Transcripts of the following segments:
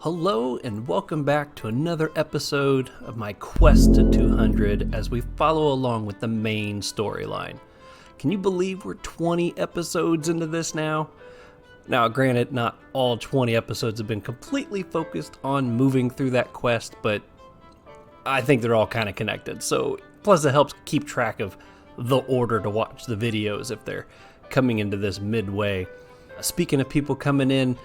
Hello and welcome back to another episode of my quest to 200 as we follow along with the main storyline. Can you believe we're 20 episodes into this now? Now, granted, not all 20 episodes have been completely focused on moving through that quest, but I think they're all kind of connected. So, plus it helps keep track of the order to watch the videos if they're coming into this midway. Speaking of people coming in,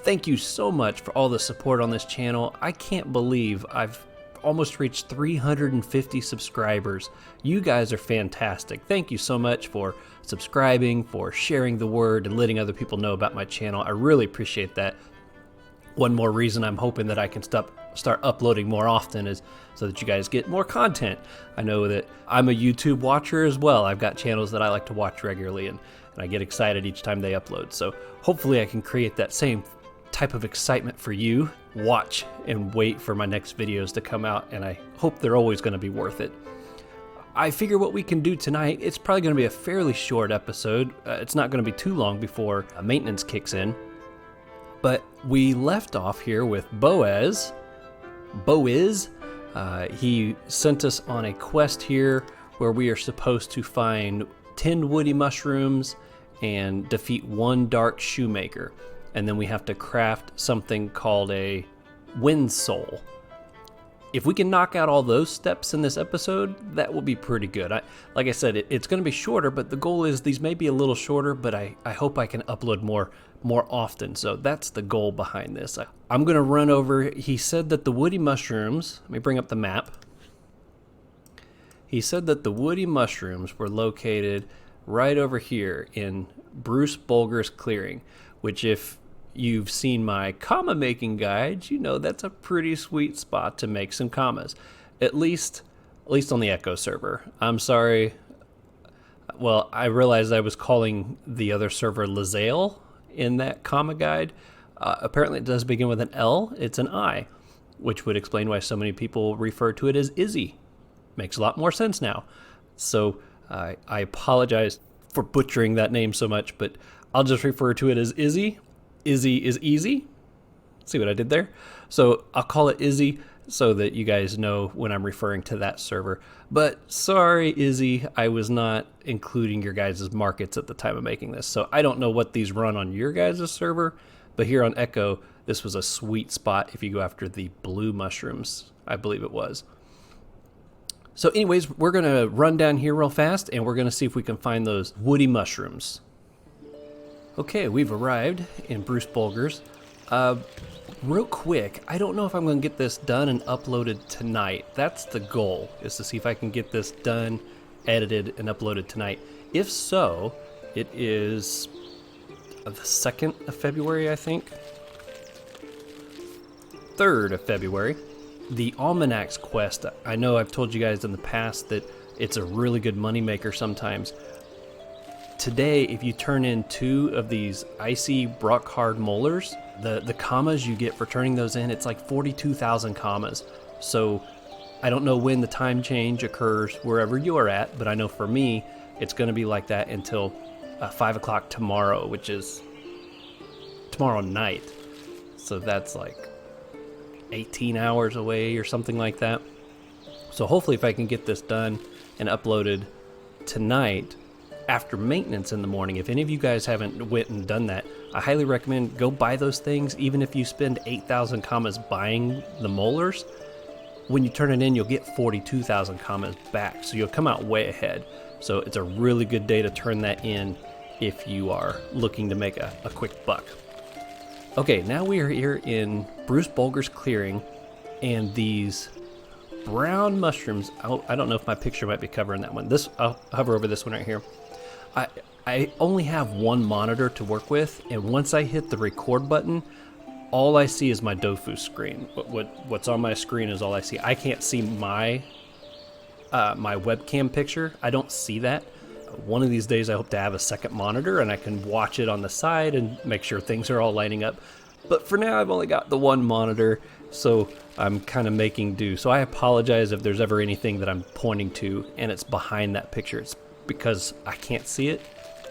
thank you so much for all the support on this channel. I can't believe I've almost reached 350 subscribers. You guys are fantastic. Thank you so much for subscribing, for sharing the word, and letting other people know about my channel. I really appreciate that. One more reason I'm hoping that I can start uploading more often is so that you guys get more content. I know that I'm a YouTube watcher as well. I've got channels that I like to watch regularly, and I get excited each time they upload. So hopefully I can create that same type of excitement for you. Watch and wait for my next videos to come out, and I hope they're always going to be worth it. I figure what we can do tonight, it's probably going to be a fairly short episode. It's not going to be too long before maintenance kicks in. But we left off here with Boaz. He sent us on a quest here where we are supposed to find 10 woody mushrooms and defeat one dark shoemaker. And then we have to craft something called a wind soul. If we can knock out all those steps in this episode, that will be pretty good. Like I said, it's going to be shorter, but the goal is these may be a little shorter, but I hope I can upload more often. So that's the goal behind this. I'm going to run over. He said that the woody mushrooms, let me bring up the map. He said that the woody mushrooms were located right over here in Bruce Bulger's clearing, which if you've seen my comma making guides, you know that's a pretty sweet spot to make some commas. At least on the Echo server. I'm sorry. Well, I realized I was calling the other server Lazale in that comma guide. Apparently it does begin with an L. It's an I, which would explain why so many people refer to it as Izzy. Makes a lot more sense now. So I apologize for butchering that name so much, but I'll just refer to it as Izzy. Izzy is easy. See what I did there? So I'll call it Izzy so that you guys know when I'm referring to that server. But sorry, Izzy, I was not including your guys' markets at the time of making this. So I don't know what these run on your guys' server, but here on Echo, this was a sweet spot if you go after the blue mushrooms, I believe it was. So anyways, we're going to run down here real fast, and we're going to see if we can find those woody mushrooms. Okay, we've arrived in Bruce Bulger's. Real quick, I don't know if I'm going to get this done and uploaded tonight. That's the goal, is to see if I can get this done, edited, and uploaded tonight. If so, it is the 2nd of February, I think. 3rd of February. The Almanac's quest, I know I've told you guys in the past that it's a really good moneymaker sometimes. Today, if you turn in 2 of these icy Brockhard molars, the commas you get for turning those in, it's like 42,000 commas. So I don't know when the time change occurs wherever you're at, but I know for me, it's going to be like that until 5 o'clock tomorrow, which is tomorrow night. So that's like 18 hours away or something like that. So hopefully if I can get this done and uploaded tonight, after maintenance in the morning. If any of you guys haven't went and done that, I highly recommend go buy those things. Even if you spend 8,000 commas buying the molars, when you turn it in, you'll get 42,000 commas back. So you'll come out way ahead. So it's a really good day to turn that in if you are looking to make a quick buck. Okay, now we are here in Bruce Bulger's clearing, and these brown mushrooms, I don't know if my picture might be covering that one. I'll hover over this one right here. I only have one monitor to work with, and once I hit the record button, all I see is my Dofus screen. What's on my screen is all I see. I can't see my webcam picture. I don't see that. One of these days I hope to have a second monitor and I can watch it on the side and make sure things are all lining up. But for now I've only got the one monitor, so I'm kind of making do. So I apologize if there's ever anything that I'm pointing to and it's behind that picture. It's because I can't see it,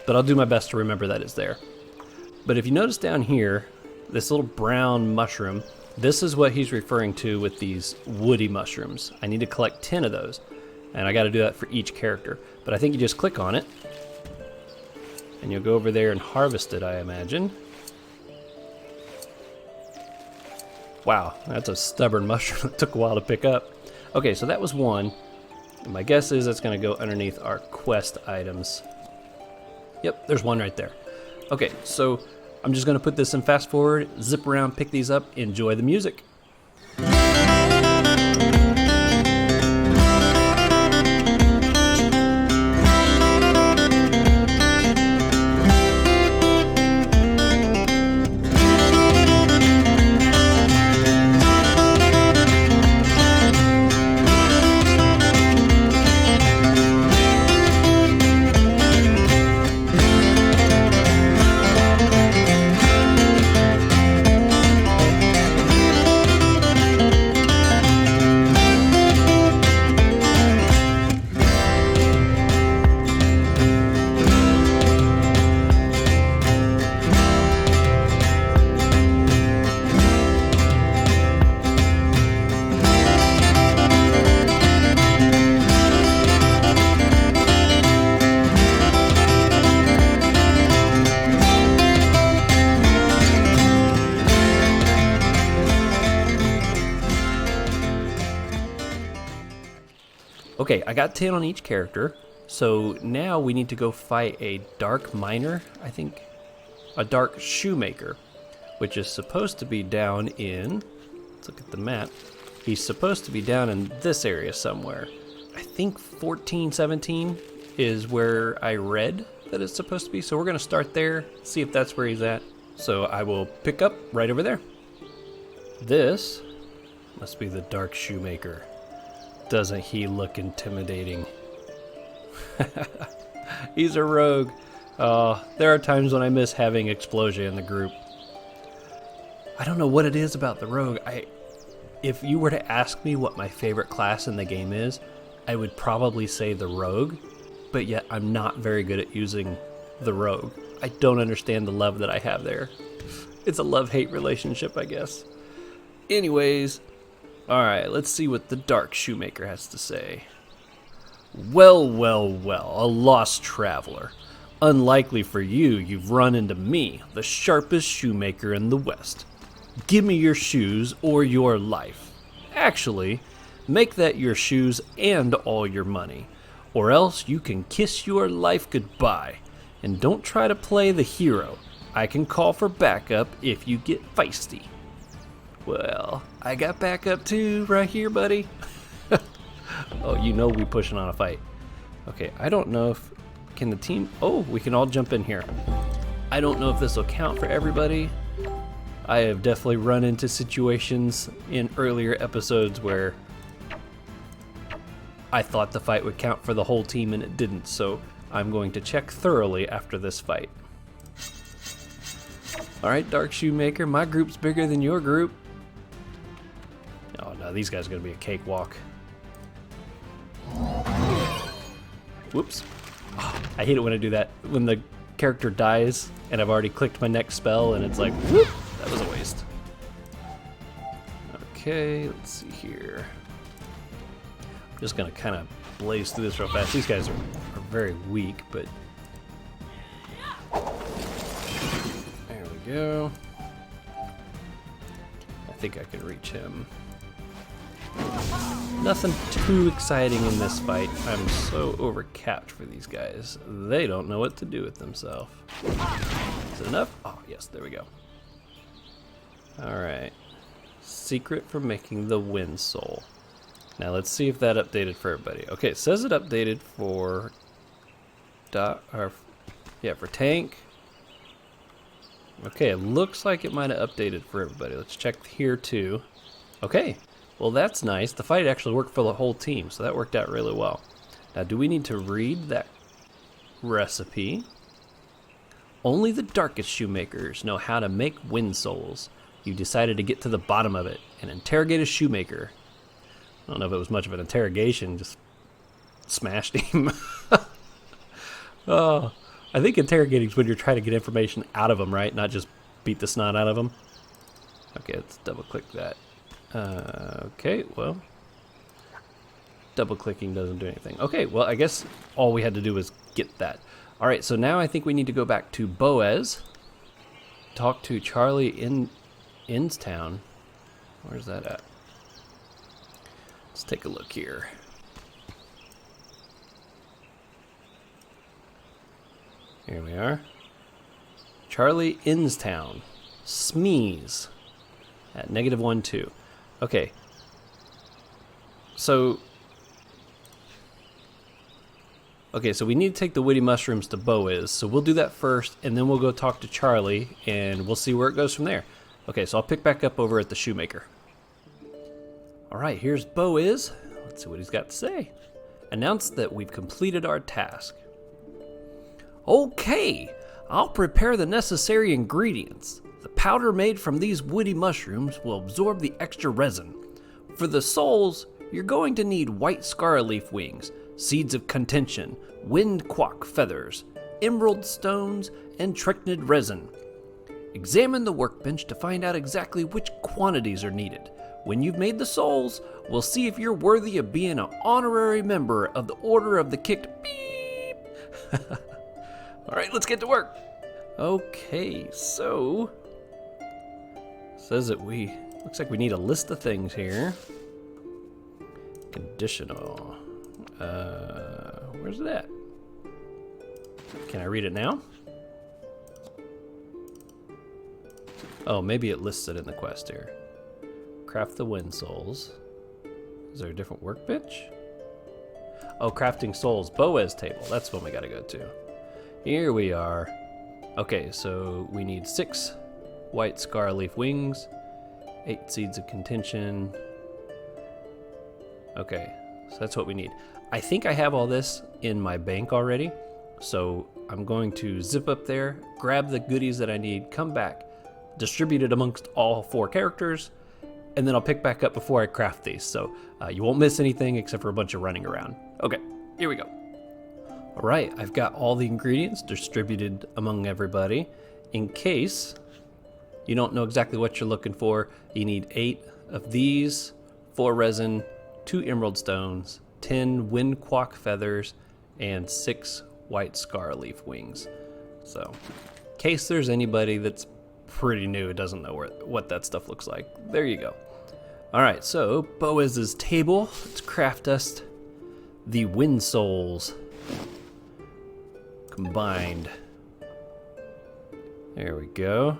but I'll do my best to remember that it's there. But if you notice down here, this little brown mushroom, This is what he's referring to with these woody mushrooms. I need to collect 10 of those, and I got to do that for each character. But I think you just click on it, and you'll go over there and harvest it, I imagine. Wow, that's a stubborn mushroom. It took a while to pick up. Okay, so that was one. And my guess is that's going to go underneath our quest items. Yep, there's one right there. Okay, so I'm just going to put this in fast forward, zip around, pick these up, enjoy the music. Okay, I got 10 on each character, so now we need to go fight a dark miner, I think, a dark shoemaker, which is supposed to be down in, let's look at the map, he's supposed to be down in this area somewhere. I think 1417 is where I read that it's supposed to be, so we're going to start there, see if that's where he's at. So I will pick up right over there. This must be the dark shoemaker. Doesn't he look intimidating? He's a rogue. There are times when I miss having Explosion in the group. I don't know what it is about the rogue. If you were to ask me what my favorite class in the game is, I would probably say the rogue, but yet I'm not very good at using the rogue. I don't understand the love that I have there. It's a love-hate relationship, I guess. Anyways, alright, let's see what the Dark Shoemaker has to say. Well, a lost traveler. Unlikely for you, you've run into me, the sharpest shoemaker in the West. Give me your shoes or your life. Actually, make that your shoes and all your money, or else you can kiss your life goodbye. And don't try to play the hero. I can call for backup if you get feisty. Well, I got backup too, right here, buddy. Oh, you know we pushing on a fight. Okay, I don't know if... Can the team... Oh, we can all jump in here. I don't know if this will count for everybody. I have definitely run into situations in earlier episodes where I thought the fight would count for the whole team and it didn't, so I'm going to check thoroughly after this fight. Alright, Dark Shoemaker, my group's bigger than your group. Oh no, these guys are going to be a cakewalk. Whoops. Oh, I hate it when I do that. When the character dies and I've already clicked my next spell and it's like, whoop, that was a waste. Okay, let's see here. I'm just going to kind of blaze through this real fast. These guys are very weak, but... There we go. I think I can reach him. Nothing too exciting in this fight. I'm so overcapped for these guys. They don't know what to do with themselves. Is it enough? Oh, yes, there we go. Alright. Secret for making the wind soul. Now let's see if that updated for everybody. Okay, it says it updated for... for tank. Okay, it looks like it might have updated for everybody. Let's check here too. Okay. Well, that's nice. The fight actually worked for the whole team, so that worked out really well. Now, do we need to read that recipe? Only the darkest shoemakers know how to make wind souls. You decided to get to the bottom of it and interrogate a shoemaker. I don't know if it was much of an interrogation, just smashed him. Oh, I think interrogating is when you're trying to get information out of them, right? Not just beat the snot out of them. Okay, let's double click that. Okay, well, double clicking doesn't do anything. Okay, well, I guess all we had to do was get that. All right, so now I think we need to go back to Boaz, talk to Charlie in Instown. Where's that at? Let's take a look here. Here we are. Charlie Instown. Smeeze. At -1-2. Okay. So we need to take the witty mushrooms to Boaz. So we'll do that first, and then we'll go talk to Charlie, and we'll see where it goes from there. Okay, so I'll pick back up over at the shoemaker. All right, here's Boaz. Let's see what he's got to say. Announce that we've completed our task. Okay, I'll prepare the necessary ingredients. The powder made from these woody mushrooms will absorb the extra resin. For the souls, you're going to need white scarleaf wings, seeds of contention, wind quack feathers, emerald stones, and trechnid resin. Examine the workbench to find out exactly which quantities are needed. When you've made the souls, we'll see if you're worthy of being an honorary member of the Order of the Kicked Beep. All right, let's get to work. Okay, so says that looks like we need a list of things here. Conditional. Where's it at? Can I read it now? Oh, maybe it lists it in the quest here. Craft the wind souls. Is there a different workbench? Oh, crafting souls. Boaz table. That's one we gotta go to. Here we are. Okay, so we need 6 white scarleaf wings, 8 seeds of contention. Okay, so that's what we need. I think I have all this in my bank already, so I'm going to zip up there, grab the goodies that I need, come back, distribute it amongst all 4 characters, and then I'll pick back up before I craft these, so you won't miss anything except for a bunch of running around. Okay, here we go. All right, I've got all the ingredients distributed among everybody. In case you don't know exactly what you're looking for, you need 8 of these, 4 resin, 2 emerald stones, 10 wind quack feathers, and 6 white scarleaf wings. So, in case there's anybody that's pretty new, doesn't know what that stuff looks like, there you go. All right, so Boaz's table. Let's craft us the wind souls combined. There we go.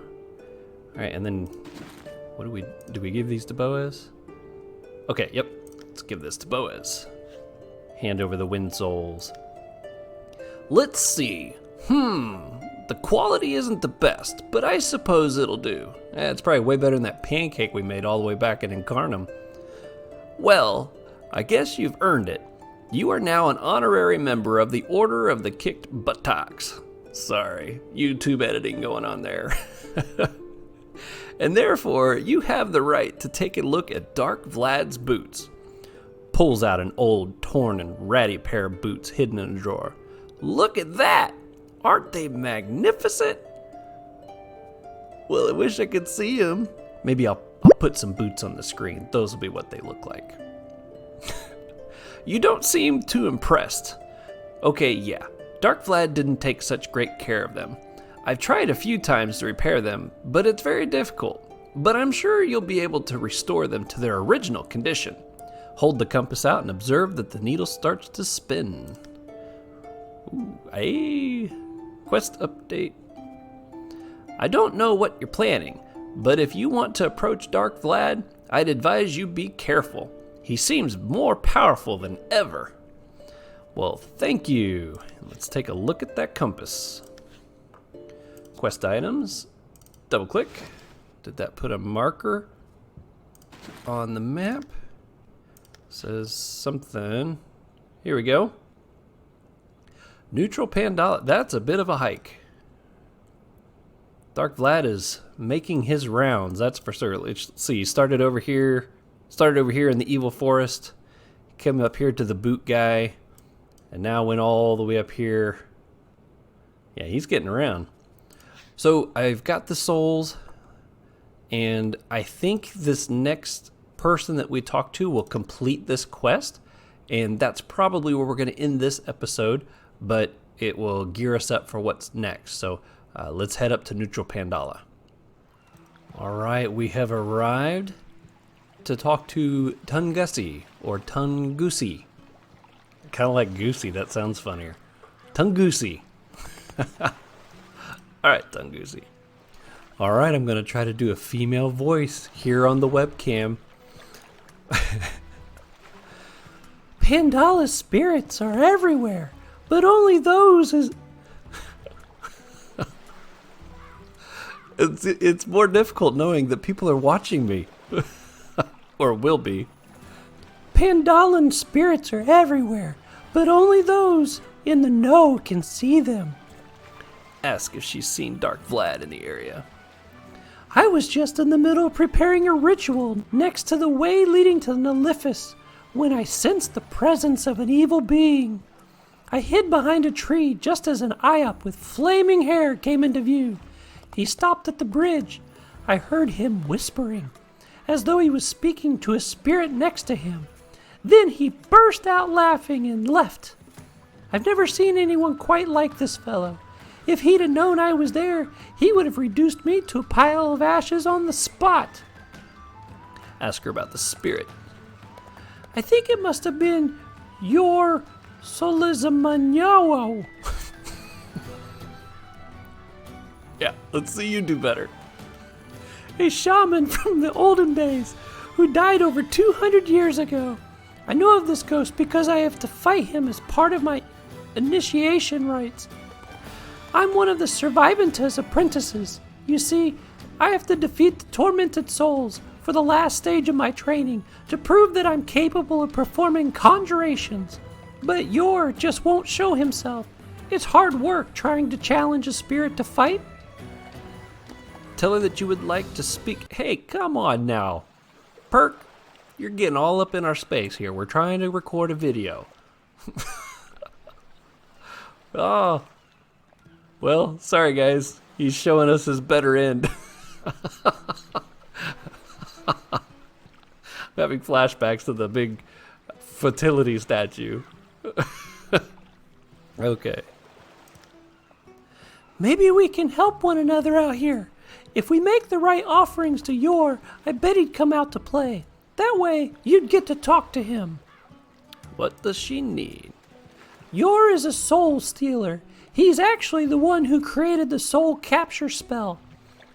All right, and then what do we give these to Boaz? Okay, yep. Let's give this to Boaz. Hand over the wind souls. Let's see. The quality isn't the best, but I suppose it'll do. It's probably way better than that pancake we made all the way back in Incarnum. Well, I guess you've earned it. You are now an honorary member of the Order of the Kicked Buttocks. Sorry, YouTube editing going on there. And therefore, you have the right to take a look at Dark Vlad's boots. Pulls out an old, torn, and ratty pair of boots hidden in a drawer. Look at that! Aren't they magnificent? Well, I wish I could see them. Maybe I'll put some boots on the screen. Those will be what they look like. You don't seem too impressed. Okay, yeah. Dark Vlad didn't take such great care of them. I've tried a few times to repair them, but it's very difficult. But I'm sure you'll be able to restore them to their original condition. Hold the compass out and observe that the needle starts to spin. Ooh, hey. Quest update. I don't know what you're planning, but if you want to approach Dark Vlad, I'd advise you be careful. He seems more powerful than ever. Well, thank you. Let's take a look at that compass. Quest items. Double click. Did that put a marker on the map? Says something. Here we go. Neutral Pandala. That's a bit of a hike. Dark Vlad is making his rounds, that's for sure. Let's see, started over here in the Evil Forest, came up here to the boot guy, and now went all the way up here. Yeah, he's getting around. So I've got the souls, And I think this next person that we talk to will complete this quest. And that's probably where we're going to end this episode, but it will gear us up for what's next. So let's head up to Neutral Pandala. All right, we have arrived to talk to Tungusi, or Tungusi. Kind of like Goosey, that sounds funnier. Tungusi. All right, Tungusi. All right, I'm going to try to do a female voice here on the webcam. Pandala's spirits are everywhere, but only those is... It's more difficult knowing that people are watching me. Or will be. Pandalan spirits are everywhere, but only those in the know can see them. Ask if she's seen Dark Vlad in the area. I was just in the middle of preparing a ritual next to the way leading to Nalifis when I sensed the presence of an evil being. I hid behind a tree just as an Ayop with flaming hair came into view. He stopped at the bridge. I heard him whispering, as though he was speaking to a spirit next to him. Then he burst out laughing and left. I've never seen anyone quite like this fellow. If he'd have known I was there, he would have reduced me to a pile of ashes on the spot. Ask her about the spirit. I think it must have been your Solizamanyawo. Yeah, let's see you do better. A shaman from the olden days who died over 200 years ago. I know of this ghost because I have to fight him as part of my initiation rites. I'm one of the Survivanta's apprentices. You see, I have to defeat the tormented souls for the last stage of my training to prove that I'm capable of performing conjurations. But Yor just won't show himself. It's hard work trying to challenge a spirit to fight. Tell her that you would like to speak. Hey, come on now. Perk, you're getting all up in our space here. We're trying to record a video. Oh. Well, sorry guys. He's showing us his better end. I'm having flashbacks to the big fertility statue. Okay. Maybe we can help one another out here. If we make the right offerings to Yor, I bet he'd come out to play. That way, you'd get to talk to him. What does she need? Yor is a soul stealer. He's actually the one who created the soul capture spell.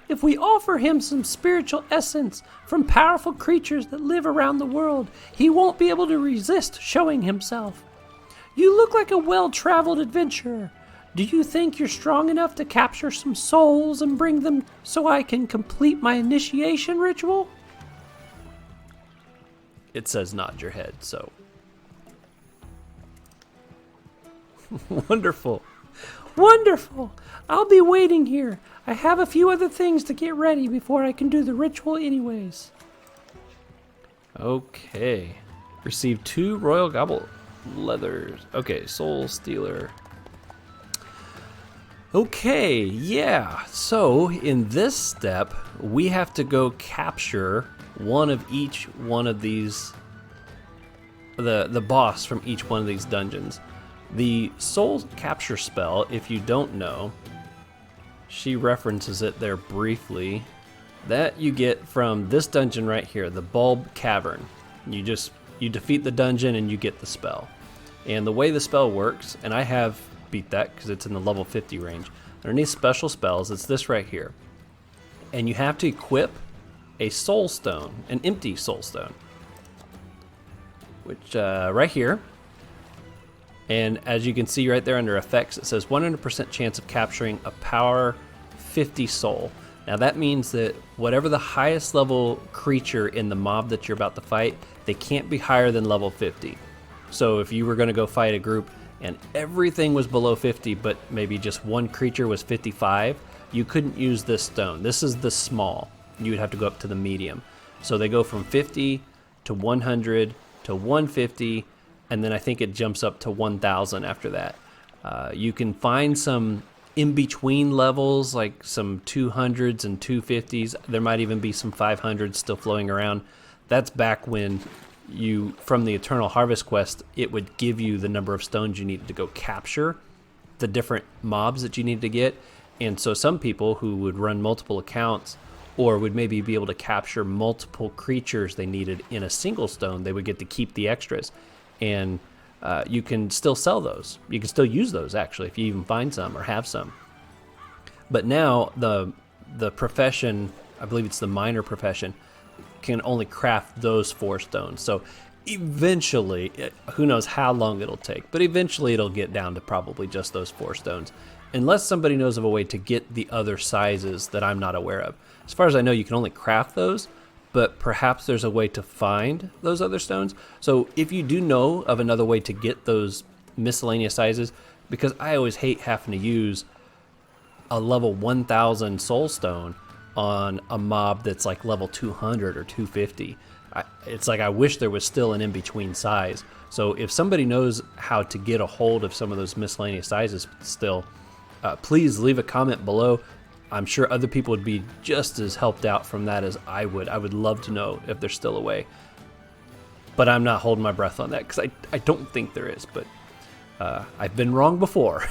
If we offer him some spiritual essence from powerful creatures that live around the world, he won't be able to resist showing himself. You look like a well-traveled adventurer. Do you think you're strong enough to capture some souls and bring them so I can complete my initiation ritual? It says nod your head, so. Wonderful. Wonderful. I'll be waiting here. I have a few other things to get ready before I can do the ritual anyways. Okay. Receive 2 royal gobble leathers. Okay, soul stealer. Okay, yeah. So in this step, we have to go capture one of each one of these, the boss from each one of these dungeons. The soul capture spell, if you don't know, she references it there briefly. That you get from this dungeon right here, the Bulb Cavern. You defeat the dungeon and you get the spell. And the way the spell works, and I have beat that because it's in the level 50 range. Underneath special spells, it's this right here. And you have to equip a soul stone, an empty soul stone. Which, right here. And as you can see right there under effects, it says 100% chance of capturing a power 50 soul. Now that means that whatever the highest level creature in the mob that you're about to fight, they can't be higher than level 50. So if you were going to go fight a group and everything was below 50, but maybe just one creature was 55, you couldn't use this stone. This is the small. You would have to go up to the medium. So they go from 50 to 100 to 150, and then I think it jumps up to 1,000 after that. You can find some in between levels, like some 200s and 250s. There might even be some 500s still floating around. That's back when you, from the Eternal Harvest quest, it would give you the number of stones you needed to go capture the different mobs that you need to get. And so some people who would run multiple accounts or would maybe be able to capture multiple creatures they needed in a single stone, they would get to keep the extras. And you can still sell those. You can still use those, actually, if you even find some or have some. But now the profession, I believe it's the miner profession, can only craft those 4 stones. So eventually, who knows how long it'll take, but eventually it'll get down to probably just those 4 stones, unless somebody knows of a way to get the other sizes that I'm not aware of. As far as I know, you can only craft those, but perhaps there's a way to find those other stones. So if you do know of another way to get those miscellaneous sizes, because I always hate having to use a level 1000 soul stone on a mob that's like level 200 or 250. It's like I wish there was still an in-between size. So if somebody knows how to get a hold of some of those miscellaneous sizes still, please leave a comment below. I'm sure other people would be just as helped out from that as I would. I would love to know if there's still a way. But I'm not holding my breath on that because I don't think there is. But I've been wrong before.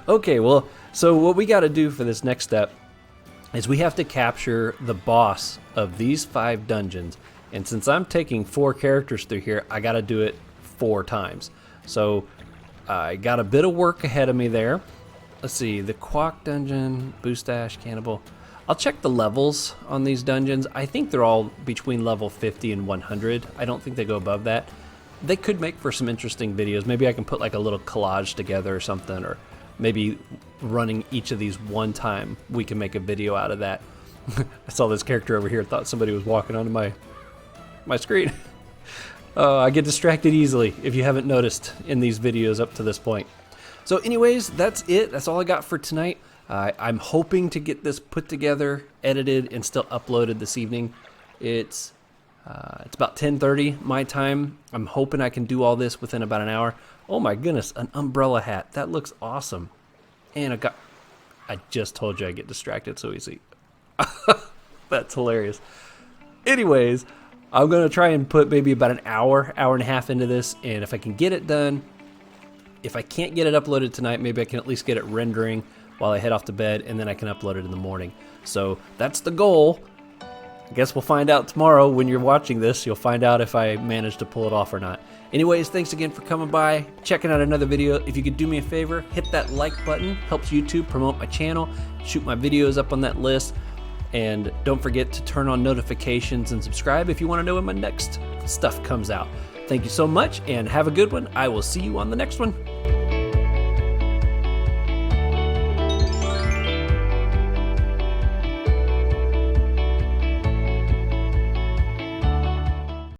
Okay, well, so what we got to do for this next step is we have to capture the boss of these 5 dungeons. And since I'm taking 4 characters through here, I got to do it 4 times. So I got a bit of work ahead of me there. Let's see, the Quack dungeon, Boostash, Cannibal. I'll check the levels on these dungeons. I think they're all between level 50 and 100. I don't think they go above that. They could make for some interesting videos. Maybe I can put like a little collage together or something, or maybe running each of these one time, we can make a video out of that. I saw this character over here, thought somebody was walking onto my screen. I get distracted easily, if you haven't noticed in these videos up to this point. So anyways, that's it. That's all I got for tonight. I'm hoping to get this put together, edited, and still uploaded this evening. It's about 10:30 my time. I'm hoping I can do all this within about an hour. Oh my goodness, an umbrella hat. That looks awesome. And I just told you I get distracted so easy. That's hilarious. Anyways, I'm going to try and put maybe about an hour and a half into this. And if I can get it done, if I can't get it uploaded tonight, maybe I can at least get it rendering while I head off to bed, and then I can upload it in the morning. So that's the goal. I guess we'll find out tomorrow when you're watching this. You'll find out if I manage to pull it off or not. Anyways, thanks again for coming by, checking out another video. If you could do me a favor, hit that like button. Helps YouTube promote my channel, shoot my videos up on that list. And don't forget to turn on notifications and subscribe if you want to know when my next stuff comes out. Thank you so much and have a good one. I will see you on the next one.